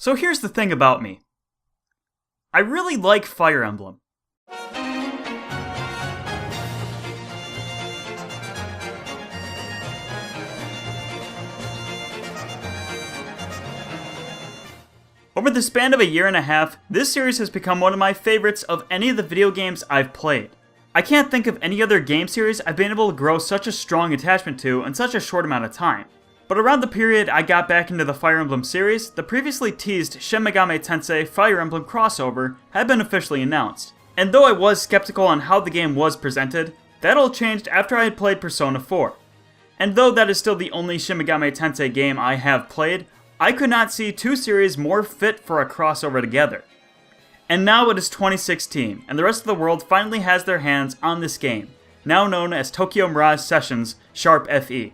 So here's the thing about me. I really like Fire Emblem. Over the span of a year and a half, this series has become one of my favorites of any of the video games I've played. I can't think of any other game series I've been able to grow such a strong attachment to in such a short amount of time. But around the period I got back into the Fire Emblem series, the previously teased Shin Megami Tensei Fire Emblem crossover had been officially announced. And though I was skeptical on how the game was presented, that all changed after I had played Persona 4. And though that is still the only Shin Megami Tensei game I have played, I could not see two series more fit for a crossover together. And now it is 2016, and the rest of the world finally has their hands on this game, now known as Tokyo Mirage Sessions Sharp FE.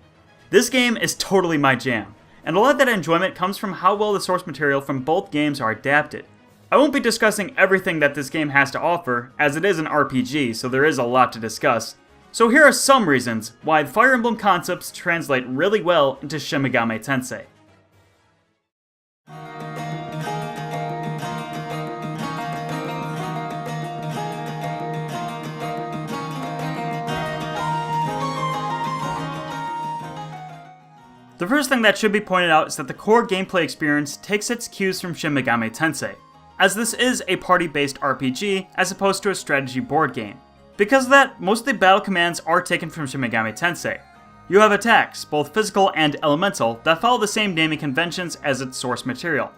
This game is totally my jam, and a lot of that enjoyment comes from how well the source material from both games are adapted. I won't be discussing everything that this game has to offer, as it is an RPG, so there is a lot to discuss. So here are some reasons why the Fire Emblem concepts translate really well into Shin Megami Tensei. The first thing that should be pointed out is that the core gameplay experience takes its cues from Shin Megami Tensei, as this is a party-based RPG as opposed to a strategy board game. Because of that, most of the battle commands are taken from Shin Megami Tensei. You have attacks, both physical and elemental, that follow the same naming conventions as its source material.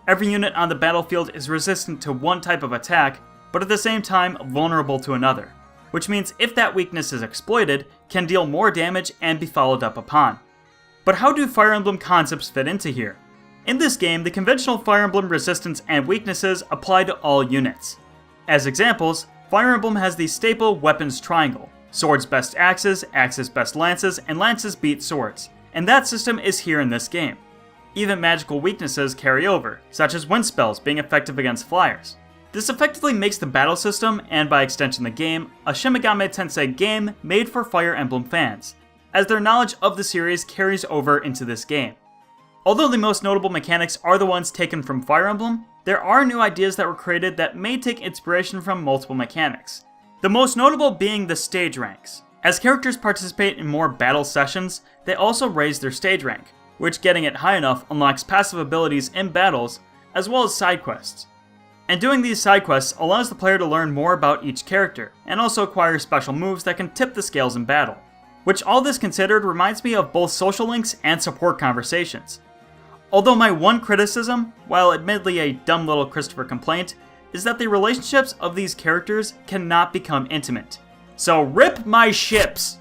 Every unit on the battlefield is resistant to one type of attack, but at the same time vulnerable to another, which means if that weakness is exploited, can deal more damage and be followed up upon. But how do Fire Emblem concepts fit into here? In this game, the conventional Fire Emblem resistance and weaknesses apply to all units. As examples, Fire Emblem has the staple weapons triangle: swords best axes, axes best lances, and lances beat swords, and that system is here in this game. Even magical weaknesses carry over, such as wind spells being effective against flyers. This effectively makes the battle system, and by extension the game, a Shin Megami Tensei game made for Fire Emblem fans, as their knowledge of the series carries over into this game. Although the most notable mechanics are the ones taken from Fire Emblem, there are new ideas that were created that may take inspiration from multiple mechanics. The most notable being the stage ranks. As characters participate in more battle sessions, they also raise their stage rank, which getting it high enough unlocks passive abilities in battles, as well as side quests. And doing these side quests allows the player to learn more about each character, and also acquire special moves that can tip the scales in battle. Which all this considered reminds me of both social links and support conversations. Although my one criticism, while admittedly a dumb little Christopher complaint, is that the relationships of these characters cannot become intimate. So rip my ships!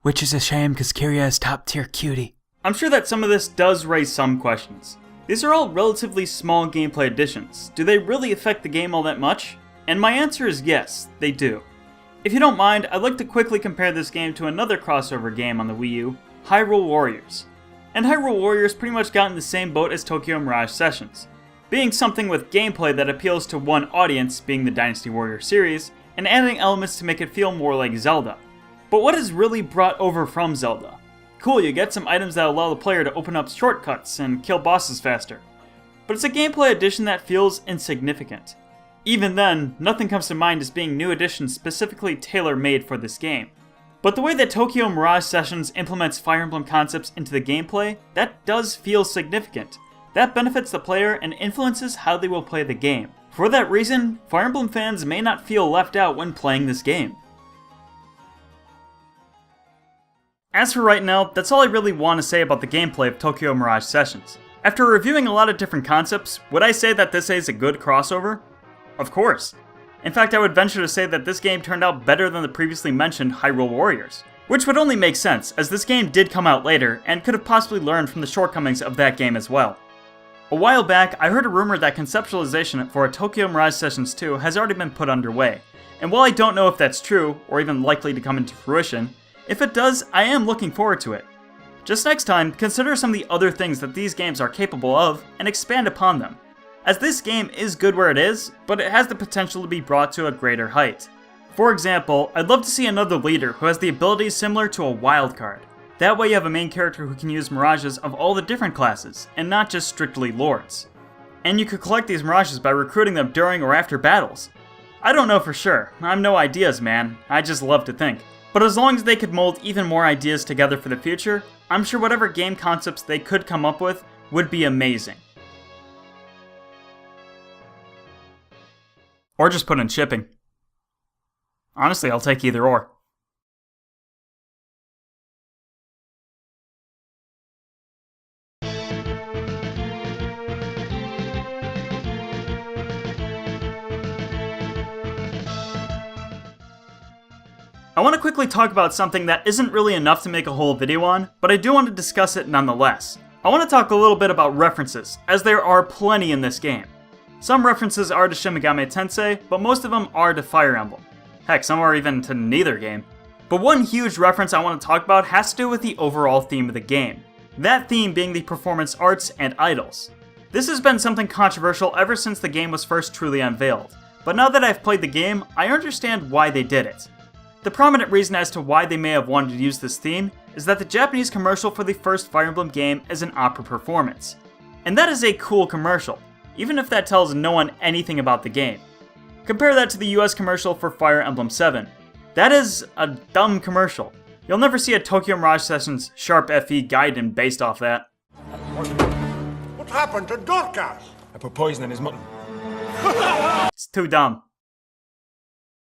Which is a shame because Kiria is top tier cutie. I'm sure that some of this does raise some questions. These are all relatively small gameplay additions. Do they really affect the game all that much? And my answer is yes, they do. If you don't mind, I'd like to quickly compare this game to another crossover game on the Wii U, Hyrule Warriors. And Hyrule Warriors pretty much got in the same boat as Tokyo Mirage Sessions, being something with gameplay that appeals to one audience, being the Dynasty Warrior series, and adding elements to make it feel more like Zelda. But what is really brought over from Zelda? Cool, you get some items that allow the player to open up shortcuts and kill bosses faster. But it's a gameplay addition that feels insignificant. Even then, nothing comes to mind as being new additions specifically tailor-made for this game. But the way that Tokyo Mirage Sessions implements Fire Emblem concepts into the gameplay, that does feel significant. That benefits the player and influences how they will play the game. For that reason, Fire Emblem fans may not feel left out when playing this game. As for right now, that's all I really want to say about the gameplay of Tokyo Mirage Sessions. After reviewing a lot of different concepts, would I say that this is a good crossover? Of course. In fact, I would venture to say that this game turned out better than the previously mentioned Hyrule Warriors, which would only make sense, as this game did come out later, and could have possibly learned from the shortcomings of that game as well. A while back, I heard a rumor that conceptualization for a Tokyo Mirage Sessions 2 has already been put underway, and while I don't know if that's true, or even likely to come into fruition, if it does, I am looking forward to it. Just next time, consider some of the other things that these games are capable of, and expand upon them, as this game is good where it is, but it has the potential to be brought to a greater height. For example, I'd love to see another leader who has the abilities similar to a wild card. That way you have a main character who can use mirages of all the different classes, and not just strictly lords. And you could collect these Mirages by recruiting them during or after battles. I don't know for sure, I'm no ideas man, I just love to think. But as long as they could mold even more ideas together for the future, I'm sure whatever game concepts they could come up with would be amazing. Or just put in shipping. Honestly, I'll take either or. I want to quickly talk about something that isn't really enough to make a whole video on, but I do want to discuss it nonetheless. I want to talk a little bit about references, as there are plenty in this game. Some references are to Shin Megami Tensei, but most of them are to Fire Emblem. Heck, some are even to neither game. But one huge reference I want to talk about has to do with the overall theme of the game. That theme being the performance arts and idols. This has been something controversial ever since the game was first truly unveiled, but now that I've played the game, I understand why they did it. The prominent reason as to why they may have wanted to use this theme is that the Japanese commercial for the first Fire Emblem game is an opera performance. And that is a cool commercial, even if that tells no one anything about the game. Compare that to the US commercial for Fire Emblem 7. That is a dumb commercial. You'll never see a Tokyo Mirage Sessions Sharp FE Gaiden based off that. What happened to Dorcas? I put poison in his mutton. It's too dumb.